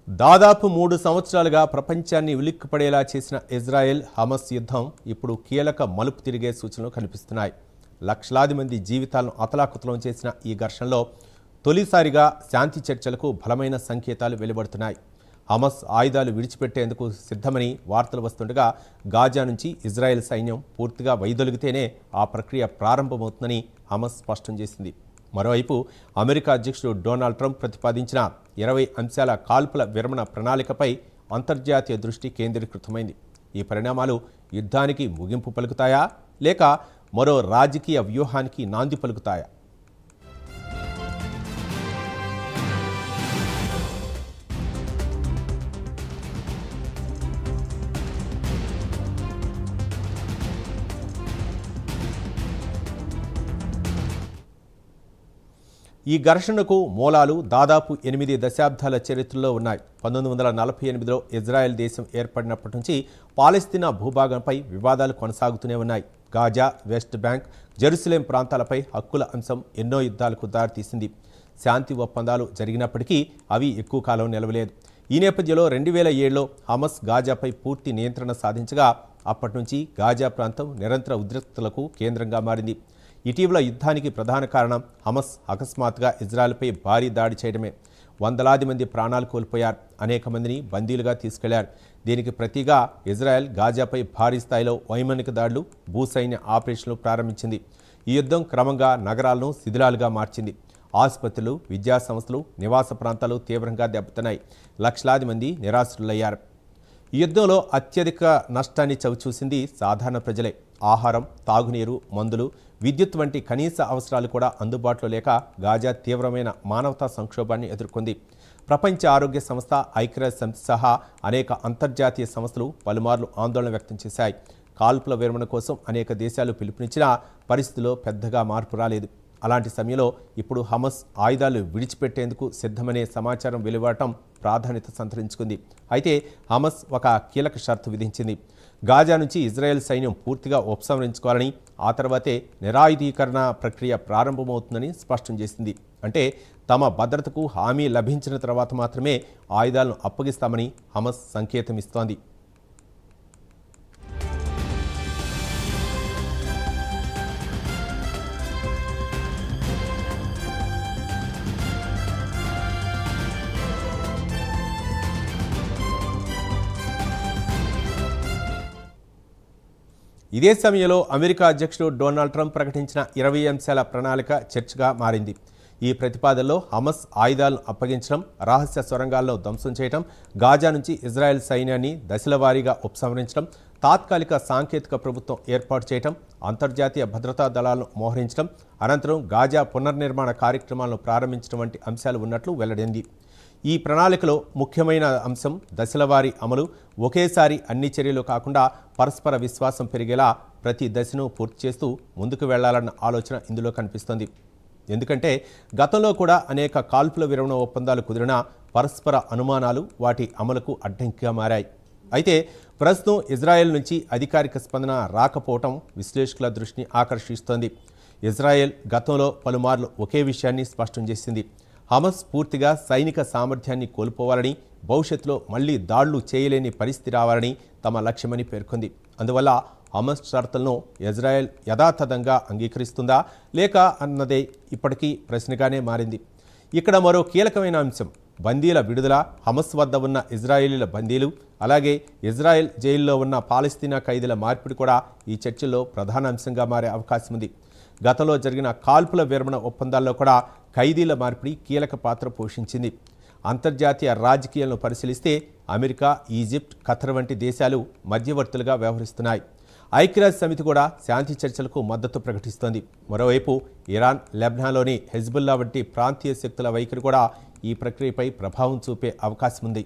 దాదాపు 3 సంవత్సరాలుగా ప్రపంచాన్ని ఉలిక్కిపడేలా చేసిన ఇజ్రాయెల్ హమస్ యుద్ధం ఇప్పుడు కీలక మలుపు తిరిగే సూచనలు కనిపిస్తున్నాయి. లక్షలాది మంది జీవితాలను అతలాకుతలం చేసిన ఈ ఘర్షణలో తొలిసారిగా శాంతి చర్చలకు బలమైన సంకేతాలు వెలువడుతున్నాయి. హమస్ ఆయుధాలు విడిచిపెట్టేందుకు సిద్ధమని వార్తలు వస్తుండగా గాజా నుంచి ఇజ్రాయెల్ సైన్యం పూర్తిగా వైదొలిగితేనే ఆ ప్రక్రియ ప్రారంభమవుతుందని హమస్ స్పష్టం చేసింది. మరోవైపు అమెరికా అధ్యక్షుడు డొనాల్డ్ ట్రంప్ ప్రతిపాదించిన 20 అంశాల కాల్పుల విరమణ ప్రణాళికపై అంతర్జాతీయ దృష్టి కేంద్రీకృతమైంది. ఈ పరిణామాలు యుద్ధానికి ముగింపు పలుకుతాయా లేక మరో రాజకీయ వ్యూహానికి నాంది పలుకుతాయా? ఈ ఘర్షణకు మూలాలు దాదాపు 8 దశాబ్దాల చరిత్రలో ఉన్నాయి. 1948లో ఇజ్రాయెల్ దేశం ఏర్పడినప్పటి నుంచి పాలస్తీనా భూభాగంపై వివాదాలు కొనసాగుతూనే ఉన్నాయి. గాజా, వెస్ట్ బ్యాంక్, జెరూసలేం ప్రాంతాలపై హక్కుల అంశం ఎన్నో యుద్ధాలకు దారితీసింది. శాంతి ఒప్పందాలు జరిగినప్పటికీ అవి ఎక్కువ కాలం నిలవలేదు. ఈ నేపథ్యంలో 2007లో హమస్ గాజాపై పూర్తి నియంత్రణ సాధించగా అప్పటి నుంచి గాజా ప్రాంతం నిరంతర ఉద్రిక్తతలకు కేంద్రంగా మారింది. ఇటీవల యుద్ధానికి ప్రధాన కారణం హమస్ అకస్మాత్తుగా ఇజ్రాయెల్పై భారీ దాడి చేయడమే. వందలాది మంది ప్రాణాలు కోల్పోయారు, అనేక మందిని బందీలుగా తీసుకెళ్లారు. దీనికి ప్రతిగా ఇజ్రాయెల్ గాజాపై భారీ స్థాయిలో వైమానిక దాడులు, భూసైన్య ఆపరేషన్లు ప్రారంభించింది. ఈ యుద్ధం క్రమంగా నగరాలను శిథిలాలుగా మార్చింది. ఆసుపత్రులు, విద్యా సంస్థలు, నివాస ప్రాంతాలు తీవ్రంగా దెబ్బతిన్నాయి. లక్షలాది మంది నిరాశ్రులయ్యారు. ఈ యుద్ధంలో అత్యధిక నష్టాన్ని చవిచూసింది సాధారణ ప్రజలే. ఆహారం, తాగునీరు, మందులు, విద్యుత్ వంటి కనీస అవసరాలు కూడా అందుబాటులో లేక గాజా తీవ్రమైన మానవతా సంక్షోభాన్ని ఎదుర్కొంది. ప్రపంచ ఆరోగ్య సంస్థ, ఐక్యరాజ్య సమితి సహా అనేక అంతర్జాతీయ సంస్థలు పలుమార్లు ఆందోళన వ్యక్తం చేశాయి. కాల్పుల విరమణ కోసం అనేక దేశాలు పిలుపునిచ్చినా పరిస్థితిలో పెద్దగా మార్పు రాలేదు. అలాంటి సమయంలో ఇప్పుడు హమస్ ఆయుధాలు విడిచిపెట్టేందుకు సిద్ధమనే సమాచారం వెలువడటం ప్రాధాన్యత సంతరించుకుంది. అయితే హమస్ ఒక కీలక షరతు విధించింది. గాజా నుంచి ఇజ్రాయెల్ సైన్యం పూర్తిగా ఉపసంహరించుకోవాలని, ఆ తర్వాతే నిరాయుధీకరణ ప్రక్రియ ప్రారంభమవుతుందని స్పష్టం చేసింది. అంటే తమ భద్రతకు హామీ లభించిన తర్వాత మాత్రమే ఆయుధాలను అప్పగిస్తామని హమస్ సంకేతం ఇస్తోంది. ఇదే సమయంలో అమెరికా అధ్యక్షుడు డొనాల్డ్ ట్రంప్ ప్రకటించిన 20 అంశాల ప్రణాళిక చర్చగా మారింది. ఈ ప్రతిపాదనలో హమస్ ఆయుధాలను అప్పగించడం, రహస్య సొరంగాలను ధ్వంసం చేయడం, గాజా నుంచి ఇజ్రాయెల్ సైన్యాన్ని దశల వారీగా ఉపసంహరించడం, తాత్కాలిక సాంకేతిక ప్రభుత్వం ఏర్పాటు చేయడం, అంతర్జాతీయ భద్రతా దళాలను మోహరించడం, అనంతరం గాజా పునర్నిర్మాణ కార్యక్రమాలను ప్రారంభించడం వంటి అంశాలు ఉన్నట్లు వెల్లడింది. ఈ ప్రణాళికలో ముఖ్యమైన అంశం దశలవారీ అమలు. ఒకేసారి అన్ని చర్యలు కాకుండా పరస్పర విశ్వాసం పెరిగేలా ప్రతి దశను పూర్తి చేస్తూ ముందుకు వెళ్లాలన్న ఆలోచన ఇందులో కనిపిస్తోంది. ఎందుకంటే గతంలో కూడా అనేక కాల్పుల విరమణ ఒప్పందాలు కుదిరినా పరస్పర అనుమానాలు వాటి అమలుకు అడ్డంకిగా మారాయి. అయితే ప్రస్తుతం ఇజ్రాయెల్ నుంచి అధికారిక స్పందన రాకపోవటం విశ్లేషకుల దృష్టిని ఆకర్షిస్తోంది. ఇజ్రాయెల్ గతంలో పలుమార్లు ఒకే విషయాన్ని స్పష్టం చేసింది. హమస్ పూర్తిగా సైనిక సామర్థ్యాన్ని కోల్పోవాలని, భవిష్యత్తులో మళ్లీ దాడులు చేయలేని పరిస్థితి రావాలని తమ లక్ష్యమని పేర్కొంది. అందువల్ల హమస్ షరతులను ఇజ్రాయెల్ యథాతథంగా అంగీకరిస్తుందా లేక అన్నదే ఇప్పటికీ ప్రశ్నగానే మారింది. ఇక్కడ మరో కీలకమైన అంశం బందీల విడుదల. హమస్ వద్ద ఉన్న ఇజ్రాయేలీల బందీలు, అలాగే ఇజ్రాయెల్ జైల్లో ఉన్న పాలస్తీనా ఖైదీల మార్పిడి కూడా ఈ చర్చల్లో ప్రధాన అంశంగా మారే అవకాశం ఉంది. గతంలో జరిగిన కాల్పుల విరమణ ఒప్పందాల్లో కూడా ఖైదీల మార్పిడి కీలక పాత్ర పోషించింది. అంతర్జాతీయ రాజకీయాలను పరిశీలిస్తే అమెరికా, ఈజిప్ట్, ఖతర్ వంటి దేశాలు మధ్యవర్తులుగా వ్యవహరిస్తున్నాయి. ఐక్యరాజ్య సమితి కూడా శాంతి చర్చలకు మద్దతు ప్రకటిస్తోంది. మరోవైపు ఇరాన్, లెబనాన్లోని హెజ్బుల్లా వంటి ప్రాంతీయ శక్తుల వైఖరి కూడా ఈ ప్రక్రియపై ప్రభావం చూపే అవకాశం ఉంది.